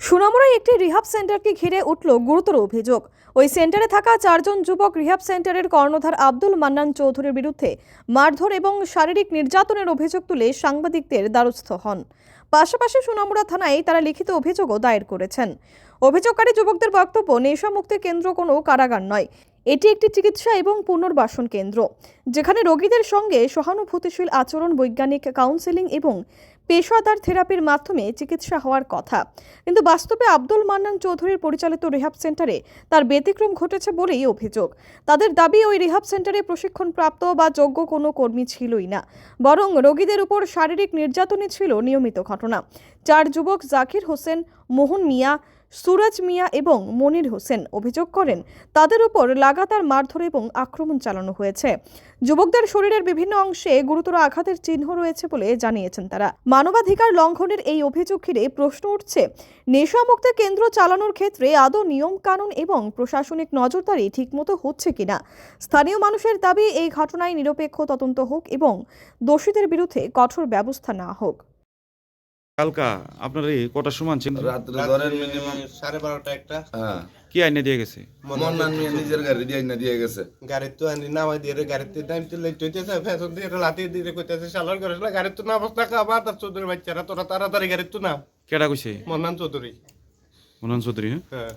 সোনামুড়ায় একটি রিহাব সেন্টারকে ঘিরে উঠল গুরুতর অভিযোগ। ওই সেন্টারে থাকা 4 জন যুবক রিহাব সেন্টারের কর্ণধার আব্দুল মান্নান চৌধুরীর বিরুদ্ধে মারধর এবং শারীরিক নির্যাতনের অভিযোগ তুলে সাংবাদিকদের দ্বারস্থ হন। পাশাপাশি সোনামুড়া থানায় তারা লিখিত অভিযোগও দায়ের করেছেন। অভিযোগকারী যুবকদের বক্তব্য, নেশামুক্তি কেন্দ্র কোনো কারাগার নয়, এটি একটি চিকিৎসা এবং পুনর্বাসন কেন্দ্র, যেখানে রোগীদের সঙ্গে সহানুভূতিশীল আচরণ, বৈজ্ঞানিক কাউন্সেলিং এবং পেশাদার থেরাপির মাধ্যমে চিকিৎসা হওয়ার কথা। কিন্তু বাস্তবে আব্দুল মান্নান চৌধুরীর পরিচালিত রিহাব সেন্টারে তার ব্যতিক্রম ঘটেছে বলেই অভিযোগ। তাদের দাবি, ওই রিহাব সেন্টারে প্রশিক্ষণপ্রাপ্ত বা যোগ্য কোনো কর্মী ছিলই না, বরং রোগীদের উপর শারীরিক নির্যাতনই ছিল নিয়মিত ঘটনা। 4 যুবক জাকির হোসেন, মোহন মিয়া, সুরজ মিয়া এবং মনির হোসেন অভিযোগ করেন তাদের উপর লাগাতার মারধর এবং আক্রমণ চালানো হয়েছে। যুবকদের শরীরের বিভিন্ন অংশে গুরুতর আঘাতের চিহ্ন রয়েছে বলে জানিয়েছেন তারা। মানবাধিকার লঙ্ঘনের এই অভিযোগ ঘিরে প্রশ্ন উঠছে, নেশামুক্ত কেন্দ্র চালানোর ক্ষেত্রে আদৌ নিয়ম কানুন এবং প্রশাসনিক নজরদারি ঠিকমতো হচ্ছে কিনা। স্থানীয় মানুষের দাবি, এই ঘটনায় নিরপেক্ষ তদন্ত হোক এবং দোষীদের বিরুদ্ধে কঠোর ব্যবস্থা নেওয়া হোক। কালকা আপনার এই কটার সময় আনছেন? রাত্রে ধরেন মিনিমাম 12:30 একটা। হ্যাঁ, কি আইনে দিয়ে গেছে? মন্নান মিয়া নিজের গাড়ি দিয়ে আইনা দিয়ে গেছে। গাড়ি তো আনি নামাই দিয়ে গাড়িতে দামতে লইতেছে ফেসন দিয়ে লাতি দিয়ে কইতেছে শালার করে গাড়ি তো না অবস্থা খাবা তার চৌধুরী বাচ্চারা তোরা তাড়াতাড়ি গাড়ি তো না। কেডা কইছে? মন্নান চৌধুরী। মন্নান চৌধুরী। হ্যাঁ,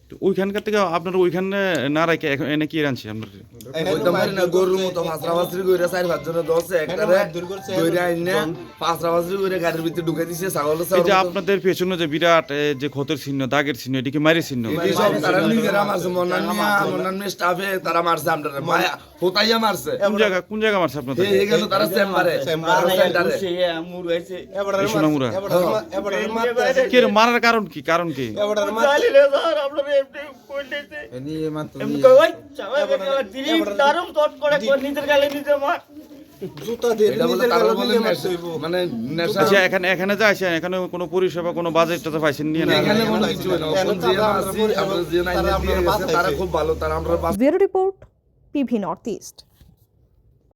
তো ওইখানকার থেকে আপনার ওইখানে না রাখে এনে কি রানছে আপনার? ওইটা মানে না গরুর মতো ফাসরাফাসরি কইরা 4-5 জন দছে একটারে কইরা আইনা ফাসরাফাসরি কইরা গাড়ির ভিতরে ঢুকাই দিছে। ছাগল এই যে আপনাদের পেছনে যে বিরাট যে ক্ষতের চিহ্ন, দাগের চিহ্ন, এটি কি মারের চিহ্ন? এই সব তারা নিজেরা মারছে। মন্নান মিয়া স্টাফে তারা মারছে। আমরা মায়া হোতাইয়া মারছে। কোন জায়গা মারছে আপনাদের? এই গেল তারা চেম্বারে সেন্টারে। সোনামুড়া। এবারে কি রে, মারার কারণ কি? কারণ কি? জুতা দিয়ে নিজের গালে নিজে মারছে। মানে নেশা। আচ্ছা, এখানে যে আসেন, এখানে কোনো পরিষেবা, কোনো বাজেট টাজেট পাইছেন নিয়ে না? এখানে কোনো কিছু না। আমরা যে নাই তারা খুব ভালো, তারা আমরা bureau report, PV north east.